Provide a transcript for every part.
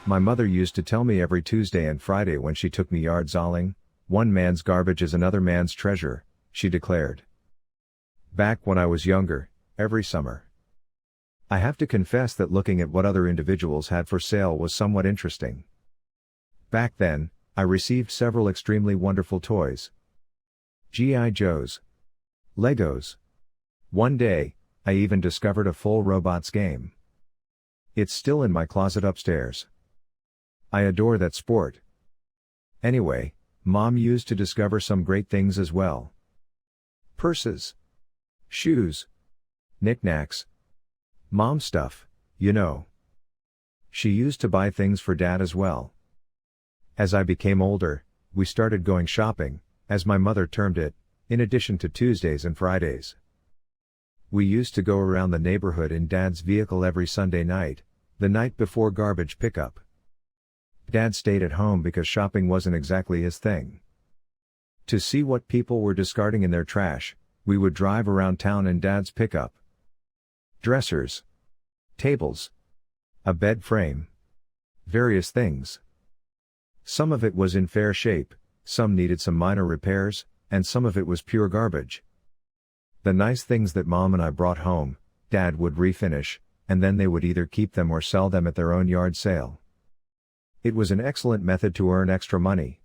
My mother used to tell me every Tuesday and Friday when she took me yard zolling, "One man's garbage is another man's treasure," she declared. Back when I was younger, every summer. I have to confess that looking at what other individuals had for sale was somewhat interesting. Back then, I received several extremely wonderful toys. G.I. Joes. Legos. One day, I even discovered a full robots game. It's still in my closet upstairs. I adore that sport. Anyway, Mom used to discover some great things as well. Purses. Shoes. Knickknacks. Mom stuff, you know. She used to buy things for Dad as well. As I became older, we started going shopping, as my mother termed it, in addition to Tuesdays and Fridays. We used to go around the neighborhood in Dad's vehicle every Sunday night, the night before garbage pickup. Dad stayed at home because shopping wasn't exactly his thing. To see what people were discarding in their trash, we would drive around town in Dad's pickup. Dressers. Tables. A bed frame. Various things. Some of it was in fair shape, some needed some minor repairs, and some of it was pure garbage. The nice things that Mom and I brought home, Dad would refinish, and then they would either keep them or sell them at their own yard sale. It was an excellent method to earn extra money.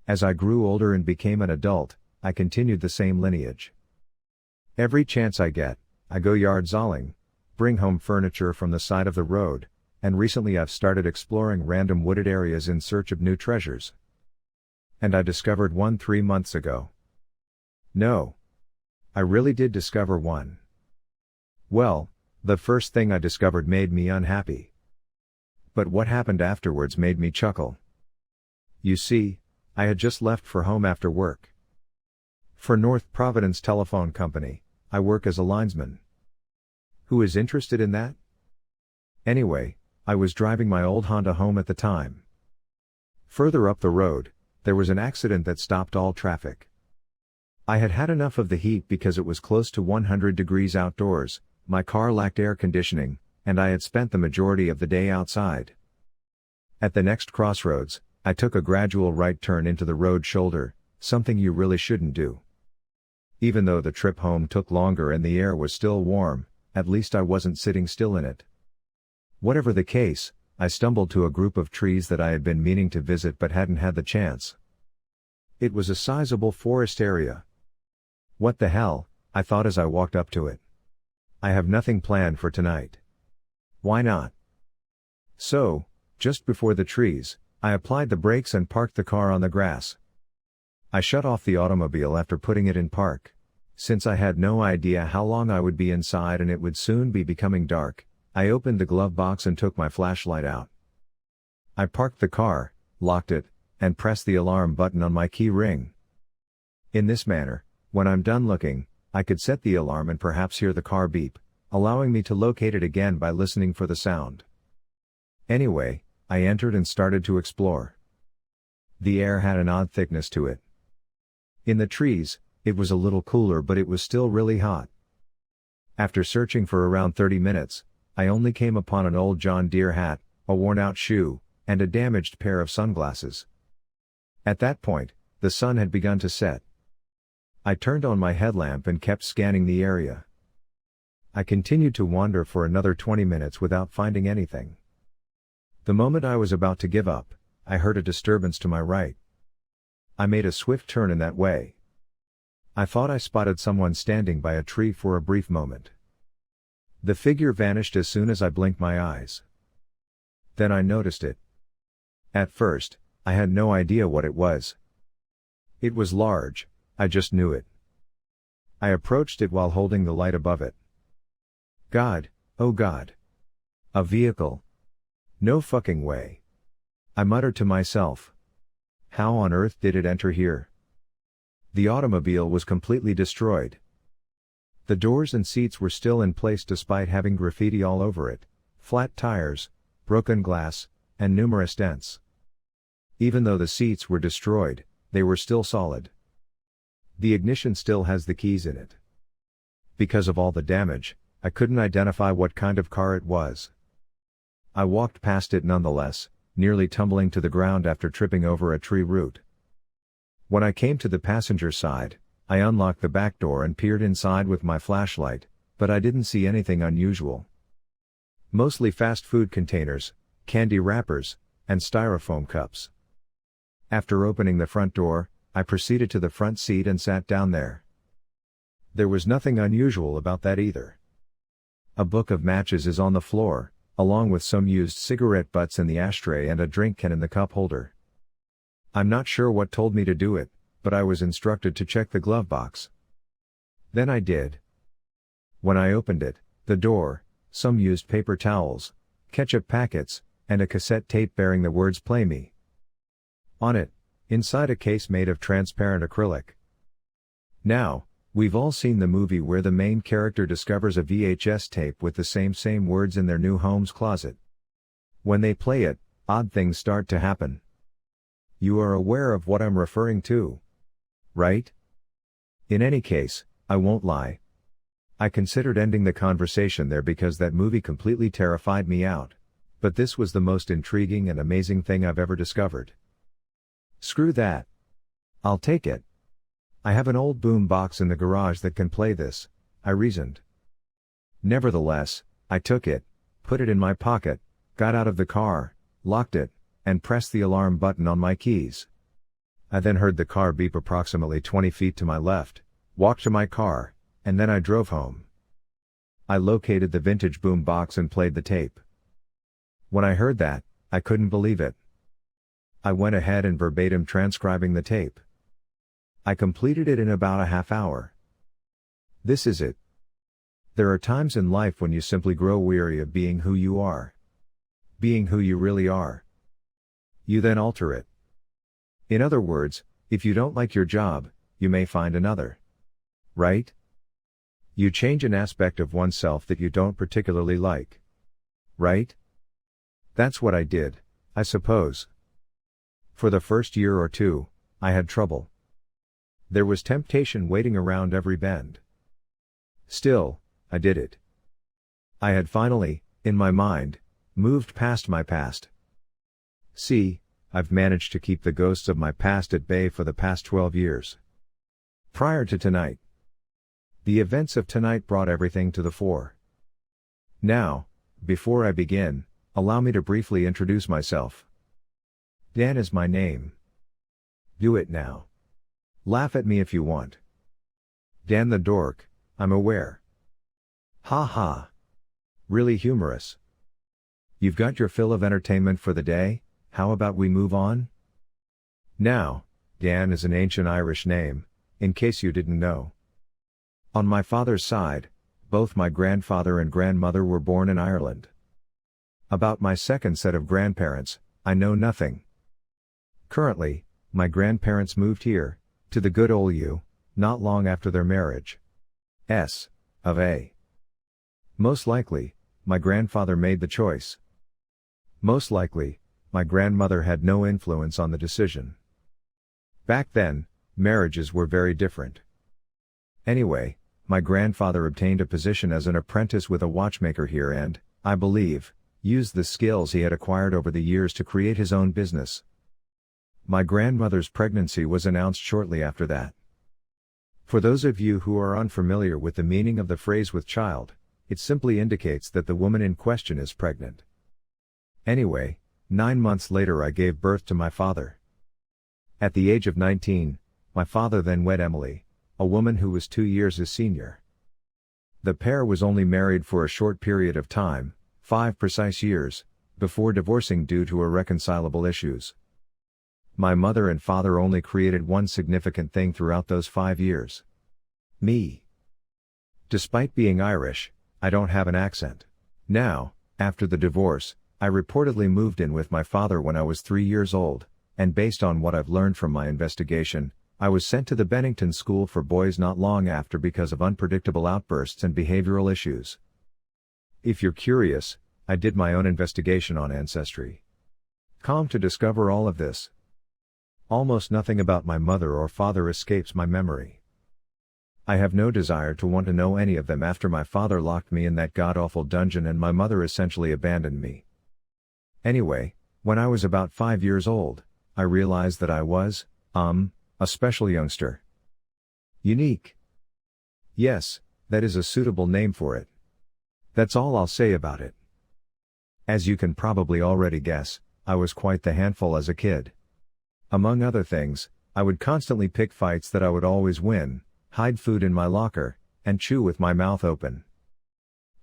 As I grew older and became an adult, I continued the same lineage. Every chance I get, I go yard zolling, bring home furniture from the side of the road, and recently I've started exploring random wooded areas in search of new treasures. And I discovered one 3 months ago. No. I really did discover one. Well, the first thing I discovered made me unhappy. But what happened afterwards made me chuckle. You see, I had just left for home after work. For North Providence Telephone Company, I work as a linesman. Who is interested in that? Anyway, I was driving my old Honda home at the time. Further up the road, there was an accident that stopped all traffic. I had had enough of the heat because it was close to 100 degrees outdoors, my car lacked air conditioning, and I had spent the majority of the day outside. At the next crossroads, I took a gradual right turn into the road shoulder, something you really shouldn't do. Even though the trip home took longer and the air was still warm, at least I wasn't sitting still in it. Whatever the case, I stumbled to a group of trees that I had been meaning to visit but hadn't had the chance. It was a sizable forest area. What the hell, I thought as I walked up to it. I have nothing planned for tonight. Why not? So, just before the trees, I applied the brakes and parked the car on the grass. I shut off the automobile after putting it in park. Since I had no idea how long I would be inside and it would soon be becoming dark, I opened the glove box and took my flashlight out. I parked the car, locked it, and pressed the alarm button on my key ring. In this manner, when I'm done looking, I could set the alarm and perhaps hear the car beep, allowing me to locate it again by listening for the sound. Anyway, I entered and started to explore. The air had an odd thickness to it. In the trees, it was a little cooler but it was still really hot. After searching for around 30 minutes, I only came upon an old John Deere hat, a worn-out shoe, and a damaged pair of sunglasses. At that point, the sun had begun to set. I turned on my headlamp and kept scanning the area. I continued to wander for another 20 minutes without finding anything. The moment I was about to give up, I heard a disturbance to my right. I made a swift turn in that way. I thought I spotted someone standing by a tree for a brief moment. The figure vanished as soon as I blinked my eyes. Then I noticed it. At first, I had no idea what it was. It was large, I just knew it. I approached it while holding the light above it. God, oh God. A vehicle. No fucking way. I muttered to myself. How on earth did it enter here? The automobile was completely destroyed. The doors and seats were still in place despite having graffiti all over it, flat tires, broken glass, and numerous dents. Even though the seats were destroyed, they were still solid. The ignition still has the keys in it. Because of all the damage, I couldn't identify what kind of car it was. I walked past it nonetheless, nearly tumbling to the ground after tripping over a tree root. When I came to the passenger side, I unlocked the back door and peered inside with my flashlight, but I didn't see anything unusual. Mostly fast food containers, candy wrappers, and styrofoam cups. After opening the front door, I proceeded to the front seat and sat down there. There was nothing unusual about that either. A book of matches is on the floor, along with some used cigarette butts in the ashtray and a drink can in the cup holder. I'm not sure what told me to do it, but I was instructed to check the glove box. Then I did. When I opened it, the door, some used paper towels, ketchup packets, and a cassette tape bearing the words "Play Me" on it, inside a case made of transparent acrylic. Now, we've all seen the movie where the main character discovers a VHS tape with the same words in their new home's closet. When they play it, odd things start to happen. You are aware of what I'm referring to, right? In any case, I won't lie. I considered ending the conversation there because that movie completely terrified me out. But this was the most intriguing and amazing thing I've ever discovered. Screw that. I'll take it. I have an old boom box in the garage that can play this, I reasoned. Nevertheless, I took it, put it in my pocket, got out of the car, locked it, and pressed the alarm button on my keys. I then heard the car beep approximately 20 feet to my left, walked to my car, and then I drove home. I located the vintage boom box and played the tape. When I heard that, I couldn't believe it. I went ahead and verbatim transcribing the tape. I completed it in about a half hour. This is it. There are times in life when you simply grow weary of being who you are. Being who you really are. You then alter it. In other words, if you don't like your job, you may find another. Right? You change an aspect of oneself that you don't particularly like. Right? That's what I did, I suppose. For the first year or two, I had trouble. There was temptation waiting around every bend. Still, I did it. I had finally, in my mind, moved past my past. See, I've managed to keep the ghosts of my past at bay for the past 12 years. Prior to tonight. The events of tonight brought everything to the fore. Now, before I begin, allow me to briefly introduce myself. Dan is my name. Do it now. Laugh at me if you want. Dan the dork, I'm aware. Ha ha. Really humorous. You've got your fill of entertainment for the day, how about we move on? Now, Dan is an ancient Irish name, in case you didn't know. On my father's side, both my grandfather and grandmother were born in Ireland. About my second set of grandparents, I know nothing. Currently, my grandparents moved here, to the good old U, not long after their marriage. Of A. Most likely, my grandfather made the choice. Most likely, my grandmother had no influence on the decision. Back then, marriages were very different. Anyway, my grandfather obtained a position as an apprentice with a watchmaker here and, I believe, used the skills he had acquired over the years to create his own business. My grandmother's pregnancy was announced shortly after that. For those of you who are unfamiliar with the meaning of the phrase "with child," it simply indicates that the woman in question is pregnant. Anyway, 9 months later I gave birth to my father. At the age of 19, my father then wed Emily, a woman who was 2 years his senior. The pair was only married for a short period of time, 5 precise years, before divorcing due to irreconcilable issues. My mother and father only created one significant thing throughout those 5 years. Me. Despite being Irish, I don't have an accent. Now, after the divorce, I reportedly moved in with my father when I was 3 years old, and based on what I've learned from my investigation, I was sent to the Bennington School for Boys not long after because of unpredictable outbursts and behavioral issues. If you're curious, I did my own investigation on Ancestry.com to discover all of this. Almost nothing about my mother or father escapes my memory. I have no desire to want to know any of them after my father locked me in that god-awful dungeon and my mother essentially abandoned me. Anyway, when I was about 5 years old, I realized that I was, a special youngster. Unique. Yes, that is a suitable name for it. That's all I'll say about it. As you can probably already guess, I was quite the handful as a kid. Among other things, I would constantly pick fights that I would always win, hide food in my locker, and chew with my mouth open.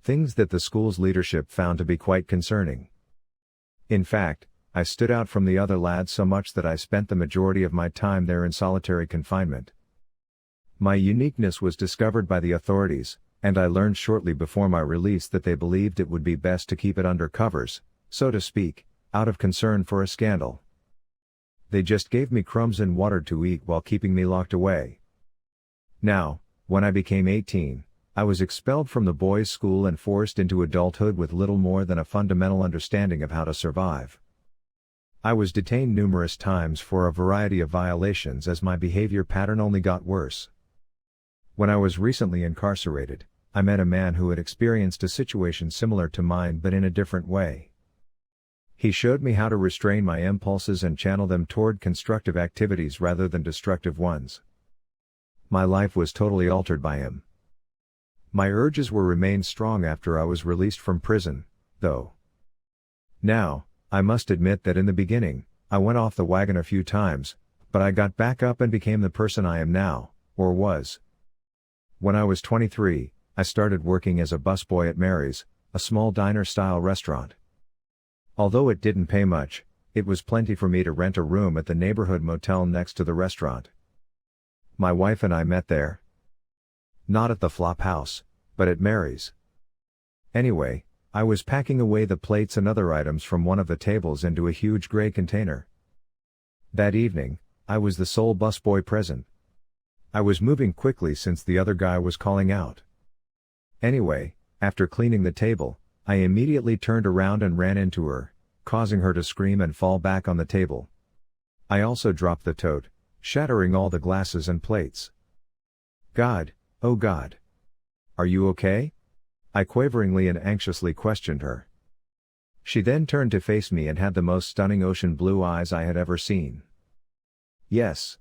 Things that the school's leadership found to be quite concerning. In fact, I stood out from the other lads so much that I spent the majority of my time there in solitary confinement. My uniqueness was discovered by the authorities, and I learned shortly before my release that they believed it would be best to keep it under covers, so to speak, out of concern for a scandal. They just gave me crumbs and water to eat while keeping me locked away. Now, when I became 18, I was expelled from the boys' school and forced into adulthood with little more than a fundamental understanding of how to survive. I was detained numerous times for a variety of violations as my behavior pattern only got worse. When I was recently incarcerated, I met a man who had experienced a situation similar to mine but in a different way. He showed me how to restrain my impulses and channel them toward constructive activities rather than destructive ones. My life was totally altered by him. My urges remained strong after I was released from prison, though. Now, I must admit that in the beginning, I went off the wagon a few times, but I got back up and became the person I am now, or was. When I was 23, I started working as a busboy at Mary's, a small diner-style restaurant. Although it didn't pay much, it was plenty for me to rent a room at the neighborhood motel next to the restaurant. My wife and I met there. Not at the Flop House, but at Mary's. Anyway, I was packing away the plates and other items from one of the tables into a huge gray container. That evening, I was the sole busboy present. I was moving quickly since the other guy was calling out. Anyway, after cleaning the table, I immediately turned around and ran into her, causing her to scream and fall back on the table. I also dropped the tote, shattering all the glasses and plates. God, oh God. Are you okay? I quaveringly and anxiously questioned her. She then turned to face me and had the most stunning ocean blue eyes I had ever seen. Yes.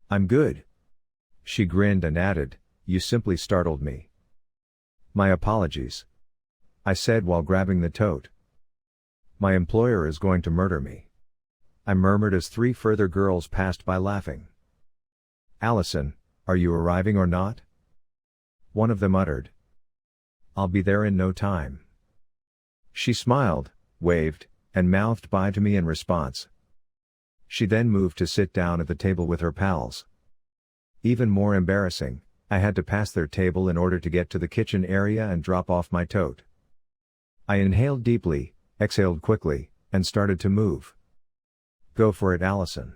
I'm good. She grinned and added, you simply startled me. My apologies. I said while grabbing the tote. My employer is going to murder me. I murmured as 3 further girls passed by laughing. Allison, are you arriving or not? One of them uttered. I'll be there in no time. She smiled, waved, and mouthed bye to me in response. She then moved to sit down at the table with her pals. Even more embarrassing, I had to pass their table in order to get to the kitchen area and drop off my tote. I inhaled deeply, exhaled quickly, and started to move. Go for it, Allison.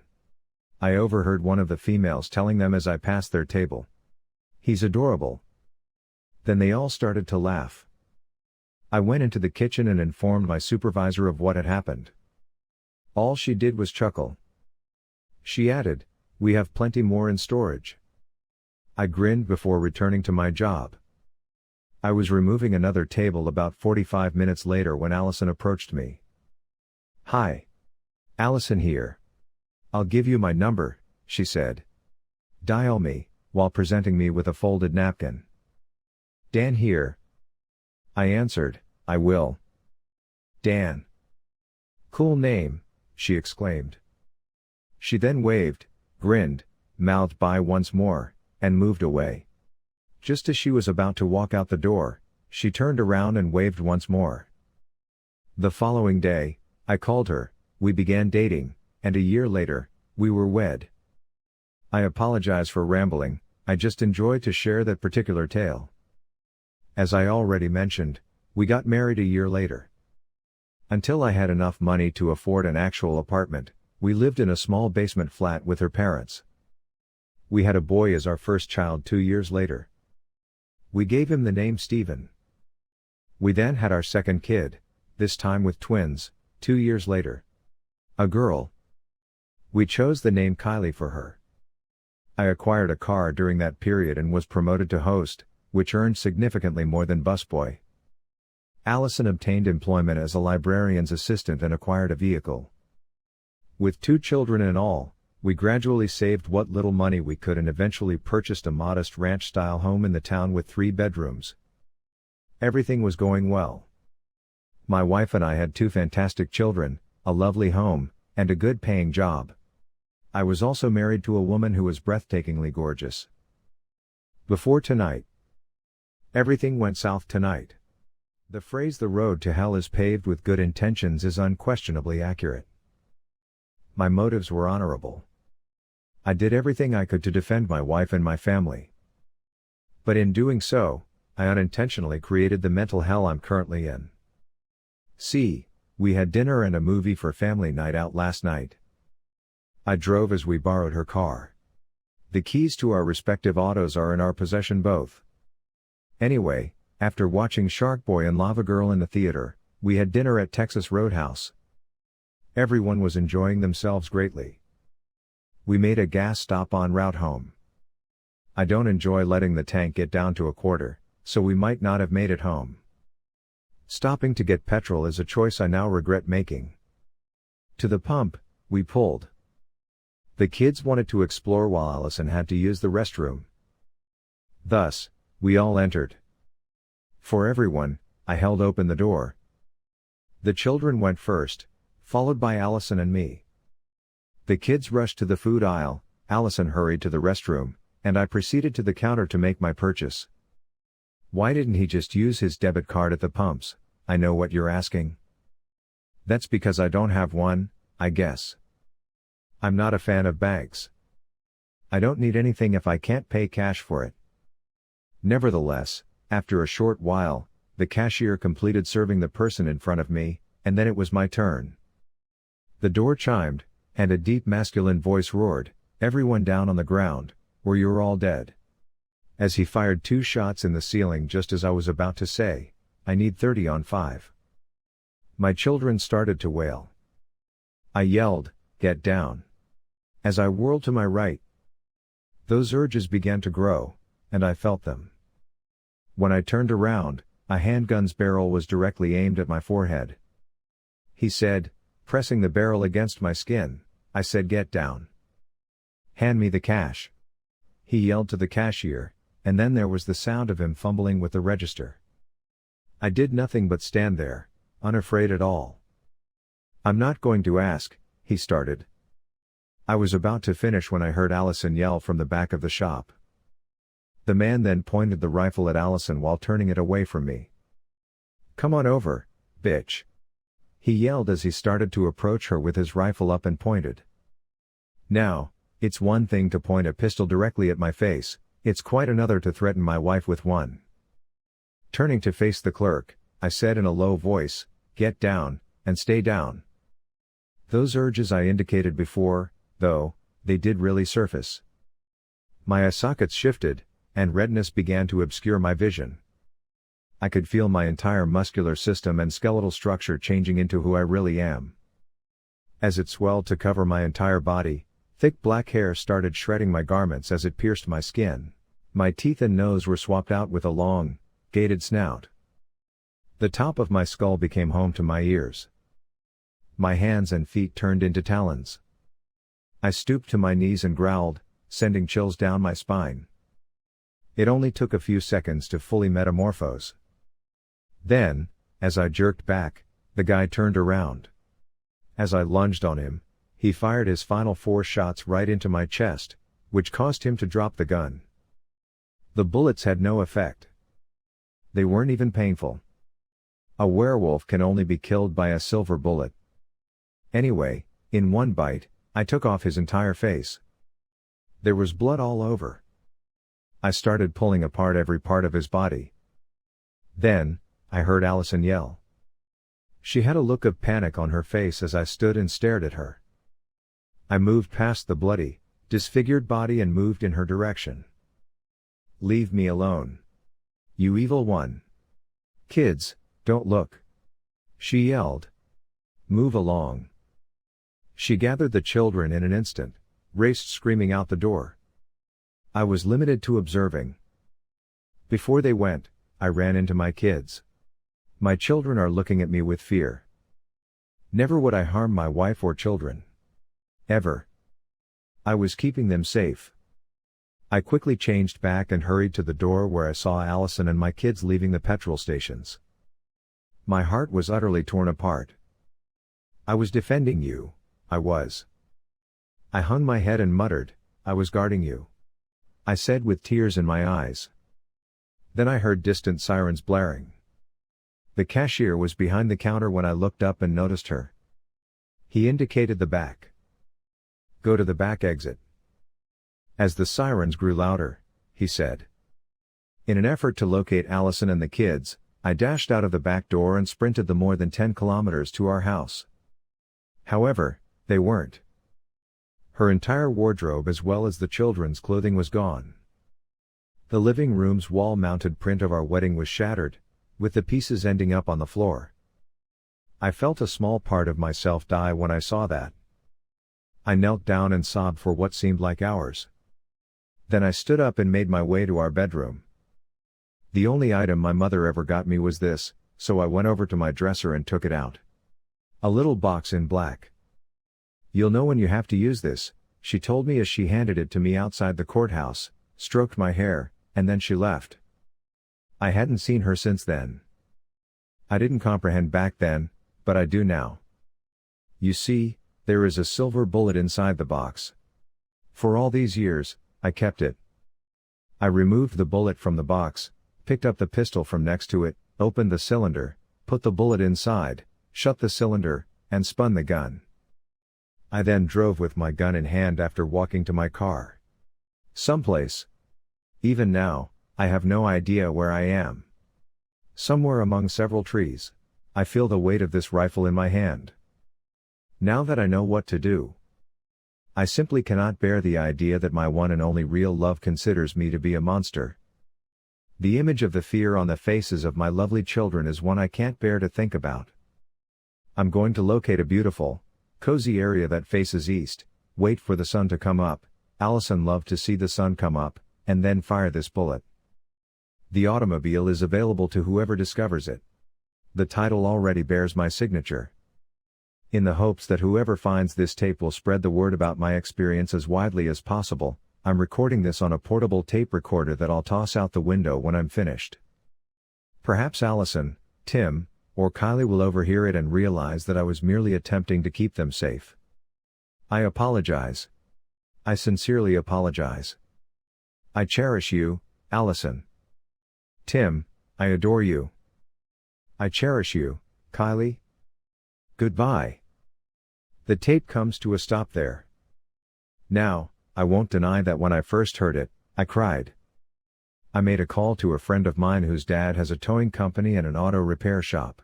I overheard one of the females telling them as I passed their table. He's adorable. Then they all started to laugh. I went into the kitchen and informed my supervisor of what had happened. All she did was chuckle. She added, we have plenty more in storage. I grinned before returning to my job. I was removing another table about 45 minutes later when Allison approached me. Hi. Allison here. I'll give you my number, she said. Dial me, while presenting me with a folded napkin. Dan here. I answered, I will. Dan. Cool name, she exclaimed. She then waved, grinned, mouthed bye once more, and moved away. Just as she was about to walk out the door, she turned around and waved once more. The following day, I called her, we began dating, and a year later, we were wed. I apologize for rambling, I just enjoyed to share that particular tale. As I already mentioned, we got married a year later. Until I had enough money to afford an actual apartment, we lived in a small basement flat with her parents. We had a boy as our first child 2 years later. We gave him the name Stephen. We then had our second kid, this time with twins, 2 years later. A girl. We chose the name Kylie for her. I acquired a car during that period and was promoted to host, which earned significantly more than busboy. Allison obtained employment as a librarian's assistant and acquired a vehicle. With 2 children in all, we gradually saved what little money we could and eventually purchased a modest ranch-style home in the town with 3 bedrooms. Everything was going well. My wife and I had 2 fantastic children, a lovely home, and a good-paying job. I was also married to a woman who was breathtakingly gorgeous. Before tonight. Everything went south tonight. The phrase "the road to hell is paved with good intentions" is unquestionably accurate. My motives were honorable. I did everything I could to defend my wife and my family. But in doing so, I unintentionally created the mental hell I'm currently in. See, we had dinner and a movie for family night out last night. I drove as we borrowed her car. The keys to our respective autos are in our possession both. Anyway, after watching Shark Boy and Lava Girl in the theater, we had dinner at Texas Roadhouse. Everyone was enjoying themselves greatly. We made a gas stop en route home. I don't enjoy letting the tank get down to a quarter, so we might not have made it home. Stopping to get petrol is a choice I now regret making. To the pump, we pulled. The kids wanted to explore while Allison had to use the restroom. Thus, we all entered. For everyone, I held open the door. The children went first, followed by Allison and me. The kids rushed to the food aisle, Allison hurried to the restroom, and I proceeded to the counter to make my purchase. Why didn't he just use his debit card at the pumps? I know what you're asking. That's because I don't have one, I guess. I'm not a fan of banks. I don't need anything if I can't pay cash for it. Nevertheless, after a short while, the cashier completed serving the person in front of me, and then it was my turn. The door chimed, and a deep masculine voice roared, "Everyone down on the ground, or you're all dead." As he fired 2 shots in the ceiling just as I was about to say, "I need 30 on 5. My children started to wail. I yelled, "Get down." As I whirled to my right, those urges began to grow, and I felt them. When I turned around, a handgun's barrel was directly aimed at my forehead. He said, pressing the barrel against my skin, I said, "Get down. Hand me the cash." He yelled to the cashier, and then there was the sound of him fumbling with the register. I did nothing but stand there, unafraid at all. "I'm not going to ask," he started. I was about to finish when I heard Allison yell from the back of the shop. The man then pointed the rifle at Allison while turning it away from me. "Come on over, bitch," he yelled as he started to approach her with his rifle up and pointed. Now, it's one thing to point a pistol directly at my face, it's quite another to threaten my wife with one. Turning to face the clerk, I said in a low voice, "Get down, and stay down." Those urges I indicated before, though, they did really surface. My eye sockets shifted, and redness began to obscure my vision. I could feel my entire muscular system and skeletal structure changing into who I really am. As it swelled to cover my entire body, thick black hair started shredding my garments as it pierced my skin. My teeth and nose were swapped out with a long, gated snout. The top of my skull became home to my ears. My hands and feet turned into talons. I stooped to my knees and growled, sending chills down my spine. It only took a few seconds to fully metamorphose. Then, as I jerked back, the guy turned around. As I lunged on him, he fired his final 4 shots right into my chest, which caused him to drop the gun. The bullets had no effect. They weren't even painful. A werewolf can only be killed by a silver bullet. Anyway, in one bite, I took off his entire face. There was blood all over. I started pulling apart every part of his body. Then, I heard Allison yell. She had a look of panic on her face as I stood and stared at her. I moved past the bloody, disfigured body and moved in her direction. "Leave me alone. You evil one. Kids, don't look," she yelled. "Move along." She gathered the children in an instant, raced screaming out the door. I was limited to observing. Before they went, I ran into my kids. My children are looking at me with fear. Never would I harm my wife or children. Ever. I was keeping them safe. I quickly changed back and hurried to the door where I saw Allison and my kids leaving the petrol stations. My heart was utterly torn apart. I was defending you, I was. I hung my head and muttered, I was guarding you. I said with tears in my eyes. Then I heard distant sirens blaring. The cashier was behind the counter when I looked up and noticed her. He indicated the back. Go to the back exit. As the sirens grew louder, he said. In an effort to locate Allison and the kids, I dashed out of the back door and sprinted the more than 10 kilometers to our house. However, they weren't. Her entire wardrobe as well as the children's clothing was gone. The living room's wall-mounted print of our wedding was shattered, with the pieces ending up on the floor. I felt a small part of myself die when I saw that. I knelt down and sobbed for what seemed like hours. Then I stood up and made my way to our bedroom. The only item my mother ever got me was this, so I went over to my dresser and took it out. A little box in black. You'll know when you have to use this, she told me as she handed it to me outside the courthouse, stroked my hair, and then she left. I hadn't seen her since then. I didn't comprehend back then, but I do now. You see, there is a silver bullet inside the box. For all these years, I kept it. I removed the bullet from the box, picked up the pistol from next to it, opened the cylinder, put the bullet inside, shut the cylinder, and spun the gun. I then drove with my gun in hand after walking to my car. Someplace. Even now, I have no idea where I am. Somewhere among several trees. I feel the weight of this rifle in my hand. Now that I know what to do, I simply cannot bear the idea that my one and only real love considers me to be a monster. The image of the fear on the faces of my lovely children is one I can't bear to think about. I'm going to locate a beautiful, cozy area that faces east, wait for the sun to come up. Allison loved to see the sun come up, and then fire this bullet. The automobile is available to whoever discovers it. The title already bears my signature. In the hopes that whoever finds this tape will spread the word about my experience as widely as possible, I'm recording this on a portable tape recorder that I'll toss out the window when I'm finished. Perhaps Allison, Tim, or Kylie will overhear it and realize that I was merely attempting to keep them safe. I apologize. I sincerely apologize. I cherish you, Allison. Tim, I adore you. I cherish you, Kylie. Goodbye. The tape comes to a stop there. Now, I won't deny that when I first heard it, I cried. I made a call to a friend of mine whose dad has a towing company and an auto repair shop.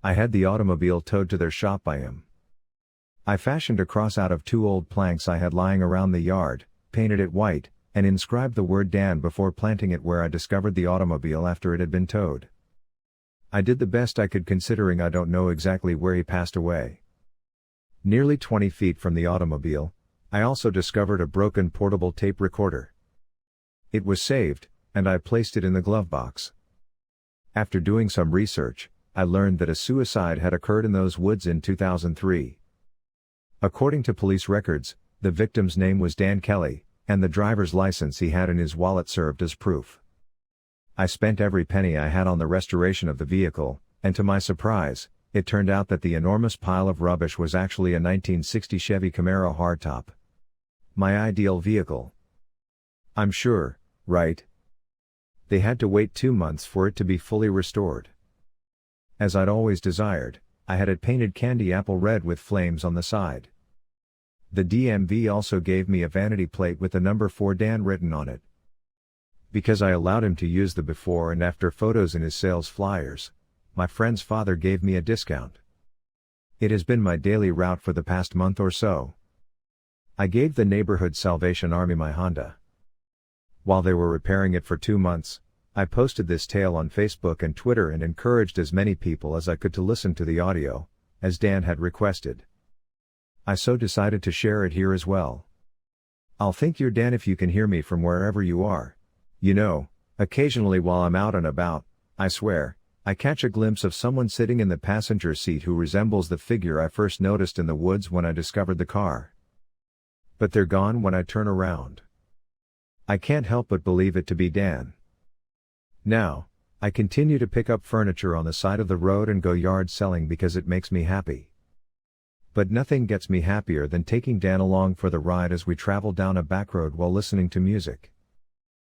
I had the automobile towed to their shop by him. I fashioned a cross out of 2 old planks I had lying around the yard, painted it white, and inscribed the word Dan before planting it where I discovered the automobile after it had been towed. I did the best I could considering I don't know exactly where he passed away. Nearly 20 feet from the automobile, I also discovered a broken portable tape recorder. It was saved, and I placed it in the glove box. After doing some research, I learned that a suicide had occurred in those woods in 2003. According to police records, the victim's name was Dan Kelly, and the driver's license he had in his wallet served as proof. I spent every penny I had on the restoration of the vehicle, and to my surprise, it turned out that the enormous pile of rubbish was actually a 1960 Chevy Camaro hardtop. My ideal vehicle. I'm sure, right? They had to wait 2 months for it to be fully restored. As I'd always desired, I had it painted candy apple red with flames on the side. The DMV also gave me a vanity plate with the number 4 Dan written on it. Because I allowed him to use the before and after photos in his sales flyers, my friend's father gave me a discount. It has been my daily route for the past month or so. I gave the neighborhood Salvation Army my Honda. While they were repairing it for 2 months, I posted this tale on Facebook and Twitter and encouraged as many people as I could to listen to the audio, as Dan had requested. I so decided to share it here as well. I'll think you're Dan if you can hear me from wherever you are. You know, occasionally while I'm out and about, I swear, I catch a glimpse of someone sitting in the passenger seat who resembles the figure I first noticed in the woods when I discovered the car. But they're gone when I turn around. I can't help but believe it to be Dan. Now, I continue to pick up furniture on the side of the road and go yard selling because it makes me happy. But nothing gets me happier than taking Dan along for the ride as we travel down a back road while listening to music.